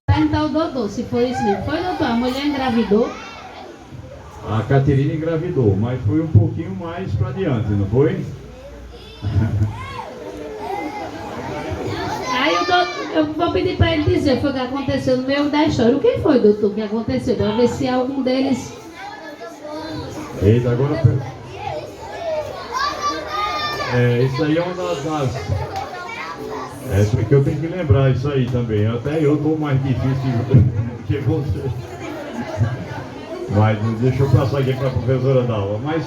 Perguntar o doutor se foi isso mesmo. Foi, doutor? A mulher engravidou? A Caterina engravidou, mas foi um pouquinho mais para diante, não foi? Aí eu vou pedir para ele dizer foi o que aconteceu no meio da história. O que foi, doutor, que aconteceu? Para ver se algum deles... Eita, agora... isso aí é uma das... porque eu tenho que lembrar isso aí também. Até eu estou mais difícil que você. Mas deixa eu passar aqui para a professora da aula. Mas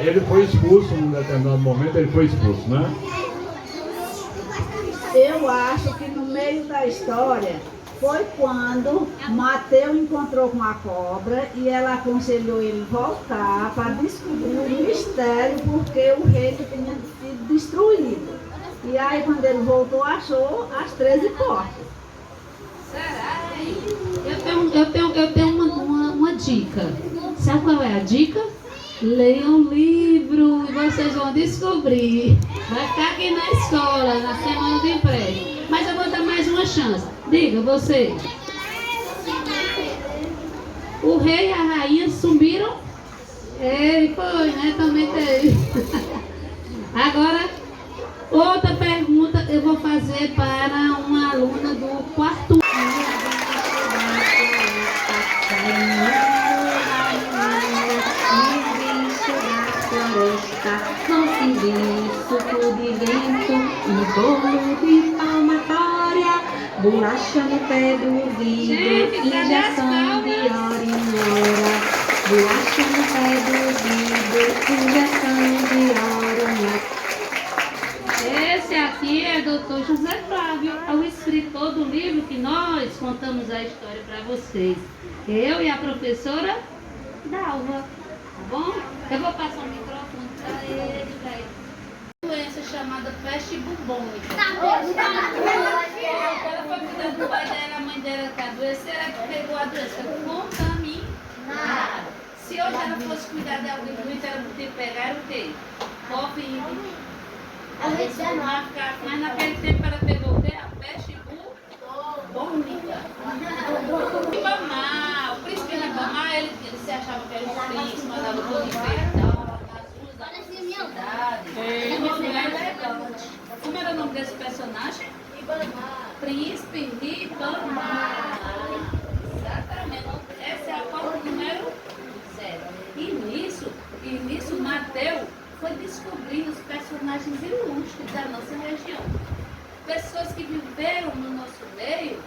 ele foi expulso num determinado momento, ele foi expulso, né? Eu acho que no meio da história foi quando Mateus encontrou com a cobra e ela aconselhou ele voltar para descobrir o mistério porque o reino tinha sido destruído. E aí quando ele voltou, achou as 13 portas. Será? Eu tenho uma dica. Sabe qual é a dica? Leiam um livro e vocês vão descobrir. Vai ficar aqui na escola, na semana do emprego. Mas eu vou dar mais uma chance. Diga, você. O rei e a rainha sumiram? Ele foi, né? Também teve. Agora, outra pergunta eu vou fazer para uma aluna do quarto ano. Com suco de vento e bolo de palmatória, bolacha no pé do vidro, injeção de hora em hora. Bolacha no pé do vidro, injeção de hora em hora. Esse aqui é Dr. José Flávio, é o escritor do livro que nós contamos a história para vocês. Eu e a professora Dalva, tá bom? Eu vou passar o microfone para ele, doença chamada peste bubônica. Ela foi cuidando do pai dela, a mãe dela que adoeceu, ela que pegou a doença contaminada. Se hoje ela fosse cuidar de alguém doente, ela podia pegar o quê? Covid. Mas naquele tempo ela pegou o quê? A peste bubônica. Ribamar, o príncipe Ribamar, ele se achava que era o príncipe, mandava todo enfeitado nas ruas da cidade. Como era o nome desse personagem? Ribamar. Príncipe Ribamar. Exatamente. Essa é a pauta número 0. E nisso Mateus foi descobrindo os personagens ilustres da nossa região. Pessoas que viveram no nosso meio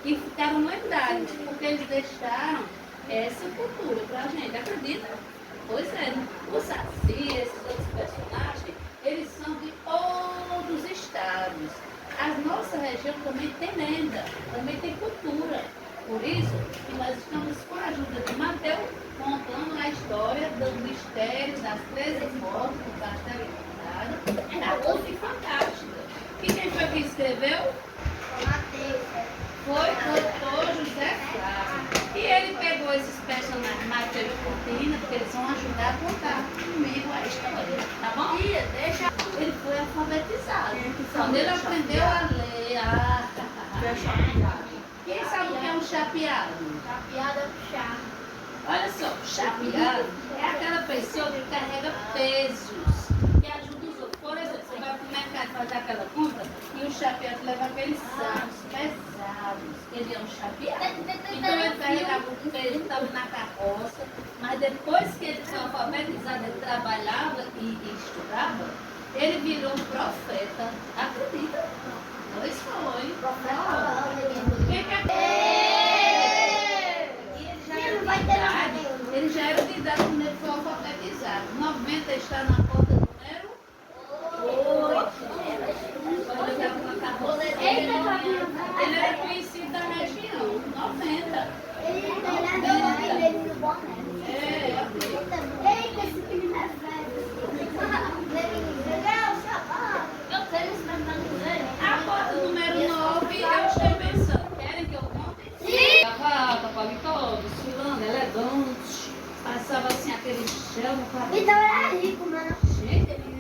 e ficaram lendários, porque eles deixaram essa cultura para a gente. Acredita? Pois é, o Saci, esses outros personagens, eles são de outros estados. A nossa região também tem lenda, também tem cultura. Por isso que nós estamos com a ajuda de Mateus contando a história do mistério das 13 mortes do Castelo Encantado. Era coisa fantástica. E quem foi que escreveu? Mateus. Foi o doutor José Flávio. E ele pegou esses personagens, Mateus e Caterina, porque eles vão ajudar a contar comigo a história. Tá bom? Ele foi alfabetizado. Quando ele aprendeu a ler, quem sabe o que é um chapeado? Chapeado é chá. Olha só, chapeado é aquela pessoa que carrega pesos, que ajuda os outros. Por exemplo, você vai para o mercado fazer aquela compra e o chapeado leva aqueles sacos pesados. Ele é um chapeado. Então ele carregava o peso que estava na carroça, mas depois que ele foi alfabetizado, ele trabalhava e estudava, ele virou um profeta. Acredita? Pois foi. Profeta. Ele já era de idade quando ele foi alfabetizado. 90 está na porta número 8. Ele era conhecido da região. 90. Eita, esse menino é velho. A porta número 9, eu estou pensando. Querem que eu conte? Sim! Cavalo, paletó, desfilando, elegante. aquele chão para Então era rico, mano. gente, ele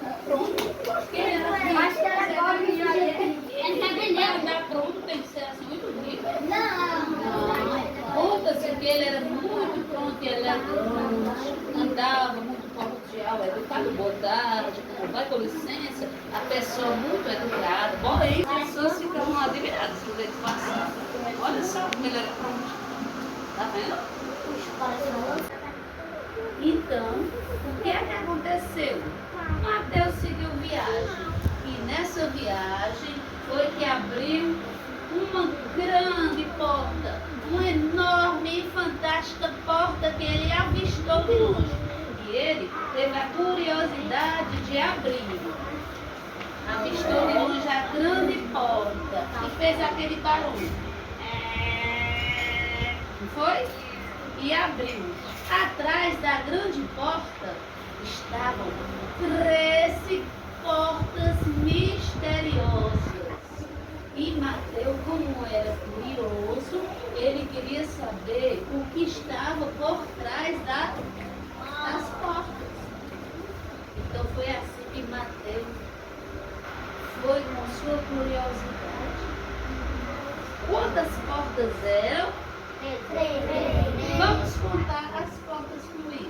era pronto. Porque ele era rico. Acho que era pobre de jeito. Ele tá Para vendendo. dar pronto tem que ser assim muito rico. Não. Conta-se que ele era muito pronto, ele era grande, andava muito cordial, educado, boa tarde, como vai, com licença, a pessoa muito educada. Porém, as pessoas ficavam admiradas quando ele passava. Olha só como ele era pronto. Tá vendo? Então, o que é que aconteceu? Mateus seguiu viagem. E nessa viagem foi que abriu uma grande porta, uma enorme e fantástica porta que ele avistou de longe. E ele teve a curiosidade de abrir. Avistou de longe a grande porta e fez aquele barulho. Não foi? E abriu. Atrás da grande porta estavam 13 portas misteriosas. E Mateus, como era curioso, ele queria saber o que estava por trás das portas. Então foi assim que Mateus foi com sua curiosidade. Quantas portas eram? Vamos contar as portas comigo.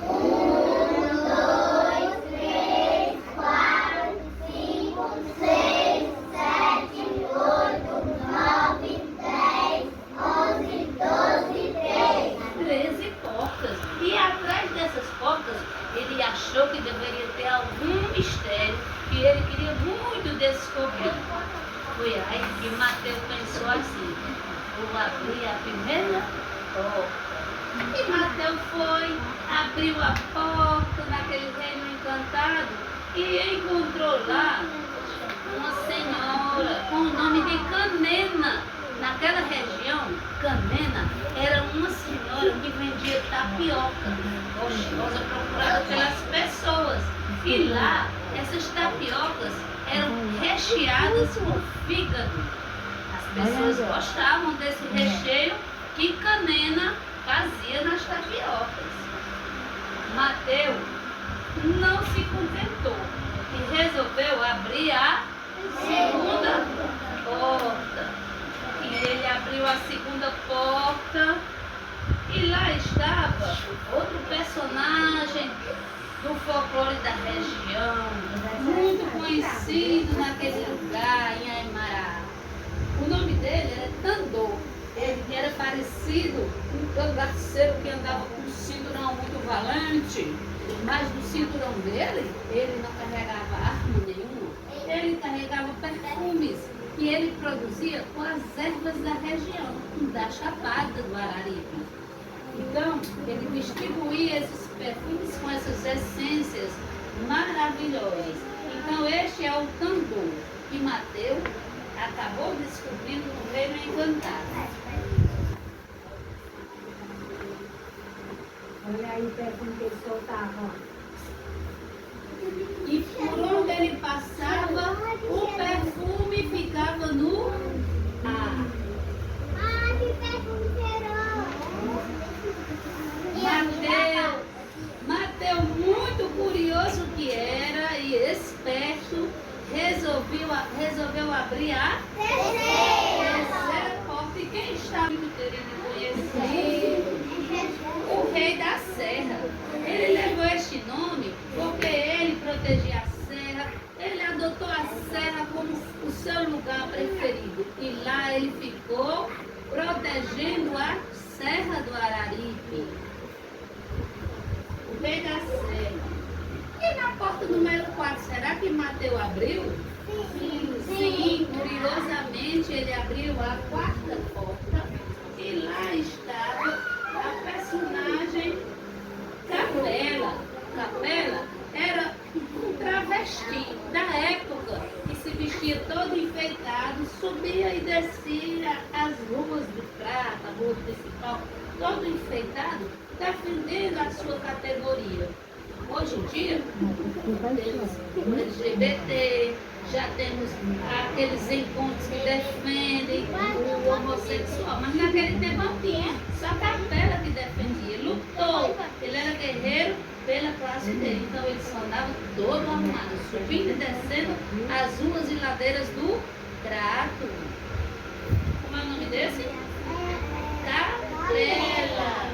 1, 2, 3, 4, 5, 6, 7, 8, 9, 10, 11, 12, 13 portas. E atrás dessas portas, ele achou que deveria ter algum mistério que ele queria muito descobrir. Foi aí que Mateus pensou assim: vou abrir a primeira porta. E Mateus foi, abriu a porta naquele reino encantado e encontrou lá uma senhora com o nome de Canena. Naquela região, Canena era uma senhora que vendia tapioca, gostosa, procurada pelas pessoas. E lá, essas tapiocas eram recheadas com fígado. As pessoas gostavam desse recheio que Canena fazia nas tapiocas. Mateus não se contentou e resolveu abrir a segunda porta. E ele abriu a segunda porta e lá estava outro personagem do folclore da região, muito conhecido naquele lugar, em Aimará. O nome dele era Tandô. Ele era parecido com um cangaceiro que andava com um cinturão muito valente, mas no cinturão dele, ele não carregava arma nenhuma, ele carregava perfumes que ele produzia com as ervas da região, da Chapada do Araripe. Então, ele distribuía esses perfumes com essas essências maravilhosas. Então, este é o Tandô, que Mateus acabou descobrindo no reino encantado. Olha aí o perfume que ele soltava, ó. E por onde ele passava, o perfume ficava no ar. Ah, que perfume Mateus, muito curioso que era e esperto, resolveu abrir a terceira porta. E quem estava querendo conhecer? O rei da serra. Ele levou este nome porque ele protegia a serra, ele adotou a serra como o seu lugar preferido. E lá ele ficou protegendo a Serra do Araripe. O rei da serra. E na porta número 4, será que Mateus abriu? Sim, curiosamente ele abriu a quarta porta e lá estava a personagem Capela. Capela era um travesti da época que se vestia todo enfeitado, subia e descia as ruas de prata, a rua principal, todo enfeitado, defendendo a sua categoria. Hoje em dia, temos o LGBT, já temos aqueles encontros que defendem o homossexual, mas naquele tempo não tinha, só a Capela que defendia, lutou posse dele. Então ele só andava todo arrumado, subindo e descendo as ruas e ladeiras do Crato. Como é o nome desse? Capela.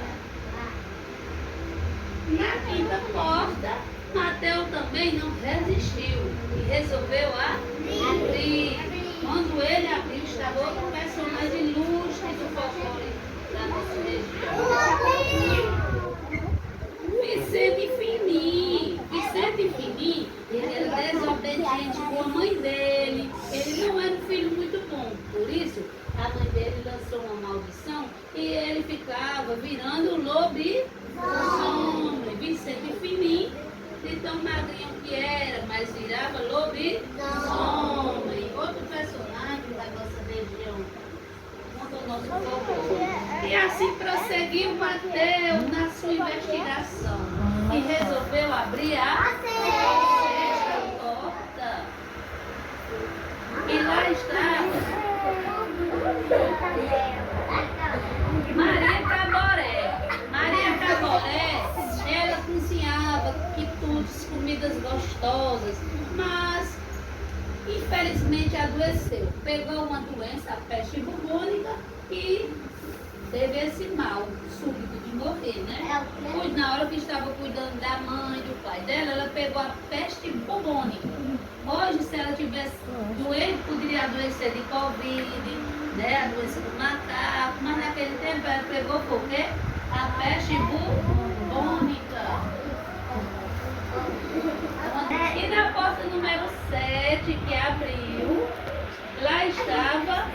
Na quinta porta, Mateus também não resistiu e resolveu abrir. Quando ele abriu, estava outro personagem ilustre do folclore da nossa região. Vicente Finim. Vicente Finim, ele era desobediente com a mãe dele. Ele não era um filho muito bom. Por isso, a mãe dele lançou uma maldição e ele ficava virando lobisomem. Vicente Finim, de tão magrinho que era, mas virava lobisomem. Outro personagem da nossa região. O nosso povo. E assim prosseguiu Mateus na sua investigação e resolveu abrir a sexta porta. E lá estava Maria Caboré. Maria Caboré, ela cozinhava quitutes, comidas gostosas, mas infelizmente adoeceu. Pegou uma doença, a peste bubônica, e teve esse mal súbito de morrer, né? Pois na hora que estava cuidando da mãe, do pai dela, ela pegou a peste bubônica. Hoje, se ela tivesse doente, poderia adoecer de Covid, né? A doença do macaco, mas naquele tempo ela pegou por quê? A peste bubônica. E na porta número 7, que abriu, lá estava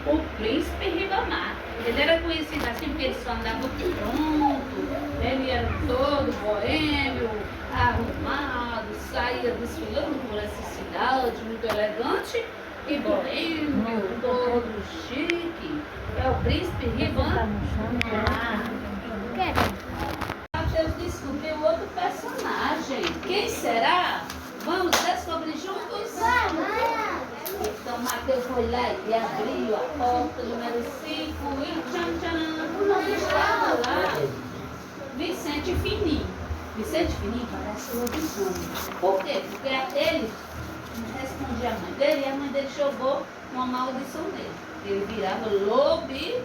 o príncipe Ribamar. Ele era conhecido assim porque ele só andava pronto, ele era todo boêmio, arrumado, saía desfilando por essa cidade, muito elegante e boêmio, todo chique. É o príncipe Ribamar. Mateus descobriu outro personagem. Quem será? Vamos descobrir juntos? Então Mateus foi lá e abriu a porta número 5 e tchan tchan, estava lá Vicente Finim. Vicente Finim parece lobisomem. Por quê? Porque ele respondia a mãe dele e a mãe dele jogou uma maldição nele. Ele virava lobisomem.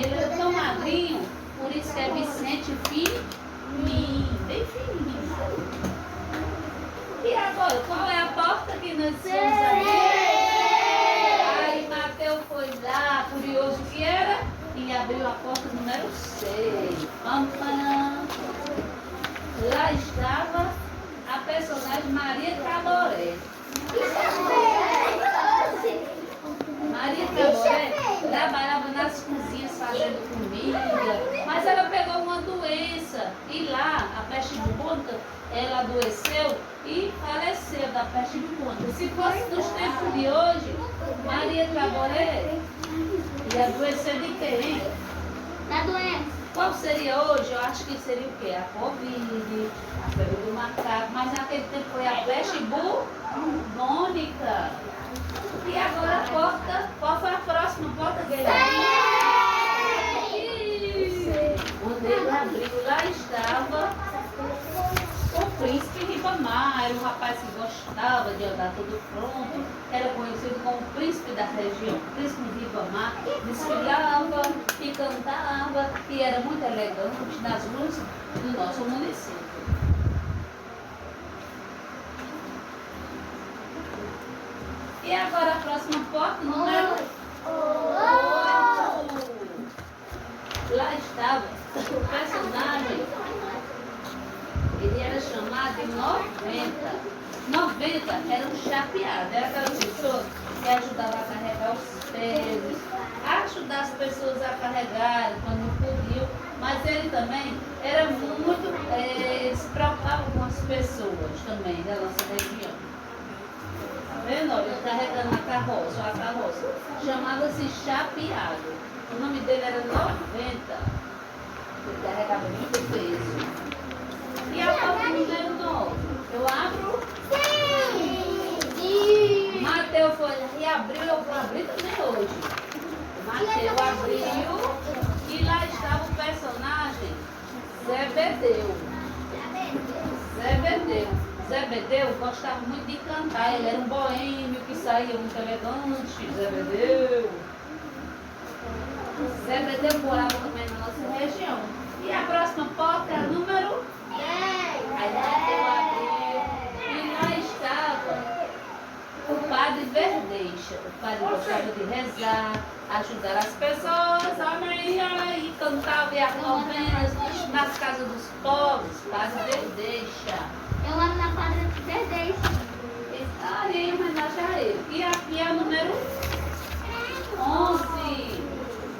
Ele era tão magrinho, por isso que é Vicente Finim, bem fininho. E agora, qual é a porta que nós estamos aqui? Aí Mateus foi lá, curioso que era, e abriu a porta número 6. Lá estava a personagem Maria Caboré. Maria Caboré trabalhava nas cozinhas fazendo comida, mas ela pegou uma doença e lá, a peste bubônica, ela adoeceu e faleceu da peste bubônica. Se fosse nos tempos de hoje, Maria Caboré ia adoecer de quê, hein? Da doença. Qual seria hoje? Eu acho que seria o quê? A Covid, a febre do macaco, mas naquele tempo foi a peste bubônica. E agora a porta, qual foi a próxima porta dele? Quando ele abriu, lá estava o príncipe Ribamar. Era um rapaz que gostava de andar todo pronto, era conhecido como o príncipe da região. O príncipe Ribamar desfilava e cantava e era muito elegante nas ruas do nosso município. E agora a próxima porta, número 8. Lá estava o personagem, ele era chamado de 90. 90 era um chapeado, era aquela pessoa que ajudava a carregar os pesos, ajudar as pessoas a carregar quando não podiam, mas ele também era muito, ele se preocupava com as pessoas também da nossa região. Vendo? Olha, ele carregando a carroça. Chamava-se chapeado. O nome dele era 90. Ele carregava muito peso. E a porta número 9. Eu abro. Sim. Mateus foi lá e abriu. Eu vou abrir também hoje. Mateus abriu. E lá estava o personagem Zebedeu. Zebedeu gostava muito de cantar, ele era um boêmio que saía muito elegante. Zebedeu morava também na nossa região. E a próxima porta é a número 10. Aí Mateu abriu e lá estava o padre Verdeixa. O padre gostava de rezar, ajudar as pessoas, amém, e cantava e as novenas nas casas dos pobres. Padre Verdeixa. Eu amo na quadra de Verdez. Aí, homenagem a ele. E aqui é o número 11.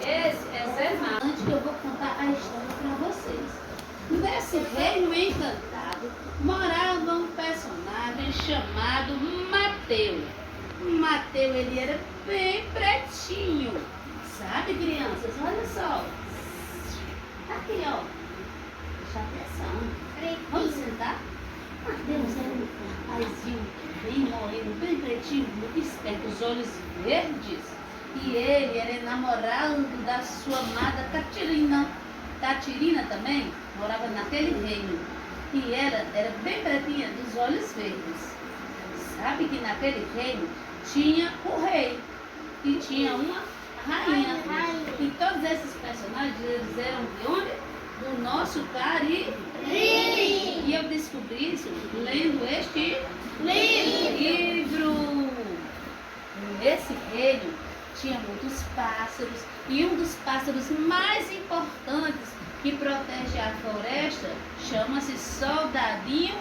Esse é Zé Mar. Antes que eu vou contar a história para vocês. Nesse reino encantado morava um personagem chamado Mateu. Mateu, ele era bem pretinho. Sabe, crianças? Olha só. Aqui, ó. Presta atenção. Vamos sentar? Mateus era um rapazinho bem moreno, bem pretinho, muito esperto, os olhos verdes. E ele era namorado da sua amada Catirina. Catirina também morava naquele reino. E ela era bem pretinha, dos olhos verdes. Sabe que naquele reino tinha o rei e tinha uma rainha. E todos esses personagens, eles eram de onde? Do nosso Cariri. E eu descobri isso lendo este livro. Esse reino tinha muitos pássaros e um dos pássaros mais importantes que protege a floresta chama-se soldadinho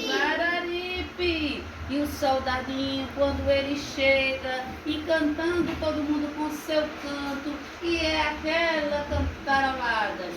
Guararipe. E o soldadinho, quando ele chega e cantando todo mundo com seu canto, e é aquela cantarolada.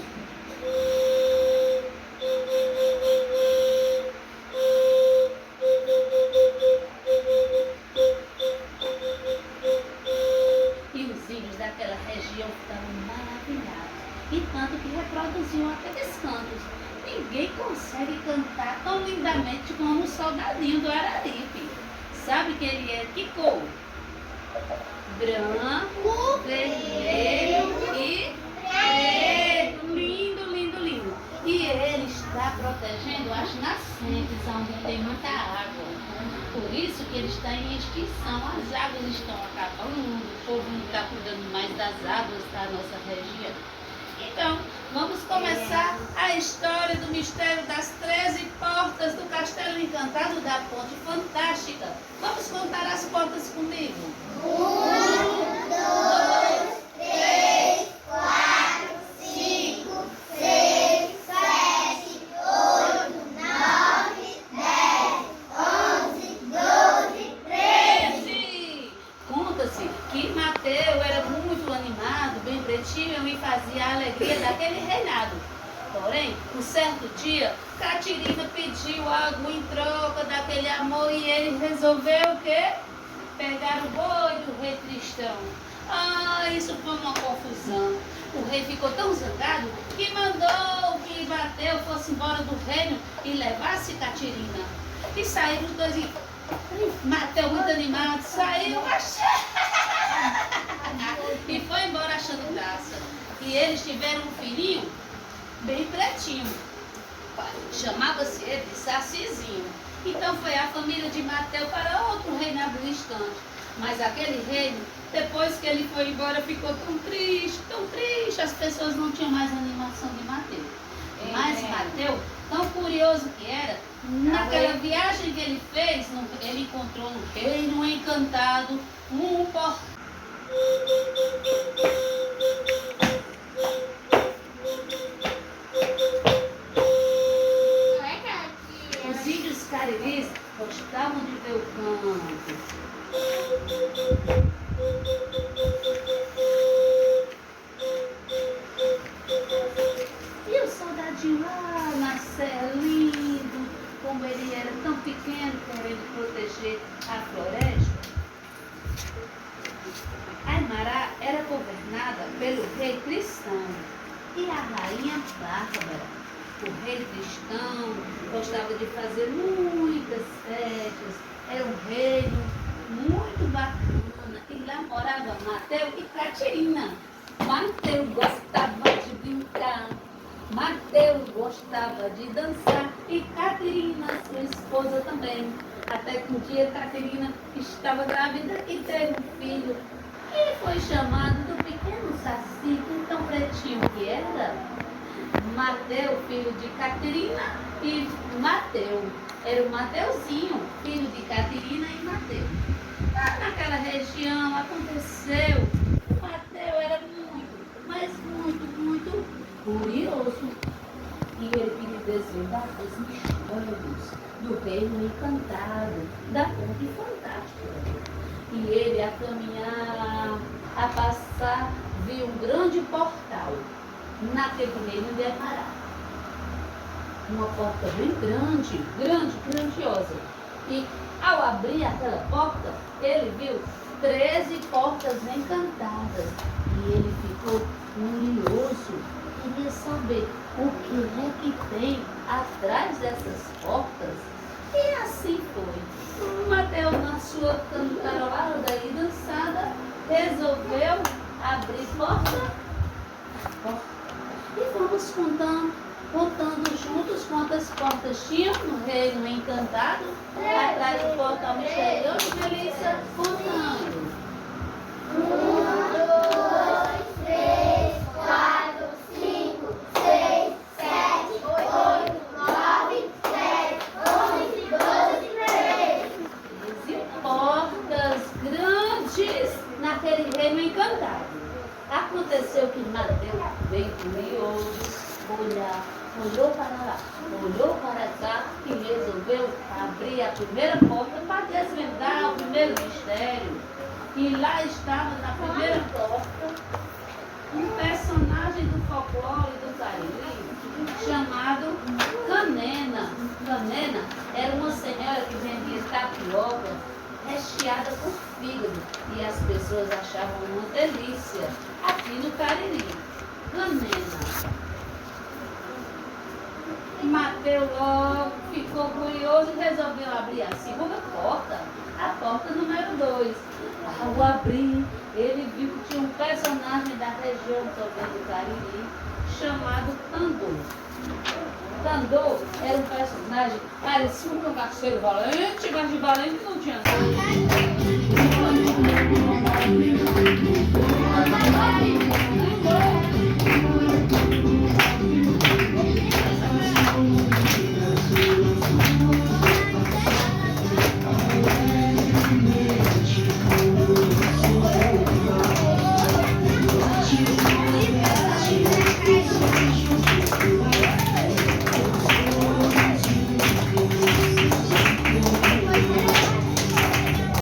E os índios daquela região ficavam maravilhados, e tanto que reproduziam aqueles cantos. Ninguém consegue cantar tão lindamente como o soldadinho do Araripe. Sabe que ele é que cor? Branco, vermelho e preto. Lindo, lindo, lindo. E ele está protegendo as nascentes onde tem muita água. Por isso que ele está em extinção. As águas estão acabando, o povo não está cuidando mais das águas da nossa região. Então, vamos começar a história do mistério das 13 portas do Castelo Encantado da Ponte Fantástica. Vamos contar as portas comigo? 1, 2, 3, 4, 5, 6, 7, 8, 9, 10, 11, 12, 13. Conta-se que Mateu era muito animado, bem pretinho e fazia a alegria daquele reinado. Porém, um certo dia, Catirina pediu algo em troca daquele amor e ele resolveu o quê? Pegar o boi do rei Tristão. Isso foi uma confusão. O rei ficou tão zangado que mandou que Mateu fosse embora do reino e levasse Catirina. E saíram os dois e Mateu muito animado, saiu e foi embora achando graça. E eles tiveram um filhinho bem pretinho. Chamava-se ele de Sacizinho. Então foi a família de Mateu para outro reinado distante. Mas aquele reino, depois que ele foi embora, ficou tão triste, as pessoas não tinham mais animação de Mateu. Mas Mateu, tão curioso que era, naquela viagem que ele fez, ele encontrou no reino encantado um portal. Os índios cariris gostavam de ver o canto. E o soldadinho lá na serra, lindo, como ele era tão pequeno, querendo proteger a floresta. Aymará era governada pelo rei Tristão e a rainha Bárbara. O rei Tristão gostava de fazer muitas festas, era um reino muito bacana. E lá morava Mateu e Catirina. Mateu gostava de brincar. Mateus gostava de dançar e Caterina, sua esposa, também. Até que um dia Caterina estava grávida e teve um filho. E foi chamado do pequeno saci, tão pretinho que era. Mateus, filho de Caterina e Mateu. Era o Mateuzinho, filho de Caterina e Mateu. Lá naquela região aconteceu. Mateu era muito, mas muito curioso. E ele queria desvendar os mistérios do reino encantado, da ponte fantástica. E ele, a caminhar, a passar, viu um grande portal. Naquele reino ele ia parar. Uma porta bem grandiosa. E ao abrir aquela porta, ele viu 13 portas encantadas. E ele ficou curioso, queria saber o que é que tem atrás dessas portas. E assim foi. Mateus, na sua cantarolada e dançada, resolveu abrir porta. E vamos contando juntos quantas portas tinham no reino encantado, atrás do portal misterioso. Melissa, contando. 1, 2, 3, 4, 5, 6, 7, 8, 9, 10, 11, 12, 13. Portas grandes naquele reino encantado. Aconteceu que Mateus, bem curioso, olhou para lá, olhou para cá e resolveu abrir a primeira porta para desvendar o primeiro mistério. E lá estava na primeira porta um personagem do folclore do Cariri chamado Canena. Canena era uma senhora que vendia tapioca recheada com fígado e as pessoas achavam uma delícia aqui no Cariri. Canena. Mateus logo ficou curioso e resolveu abrir a segunda porta, a porta número 2. Ao abrir, ele viu que tinha um personagem da região também do Cariri chamado Tandor. Tandor era um personagem, parecia um cangaceiro valente, mas de valente não tinha nada.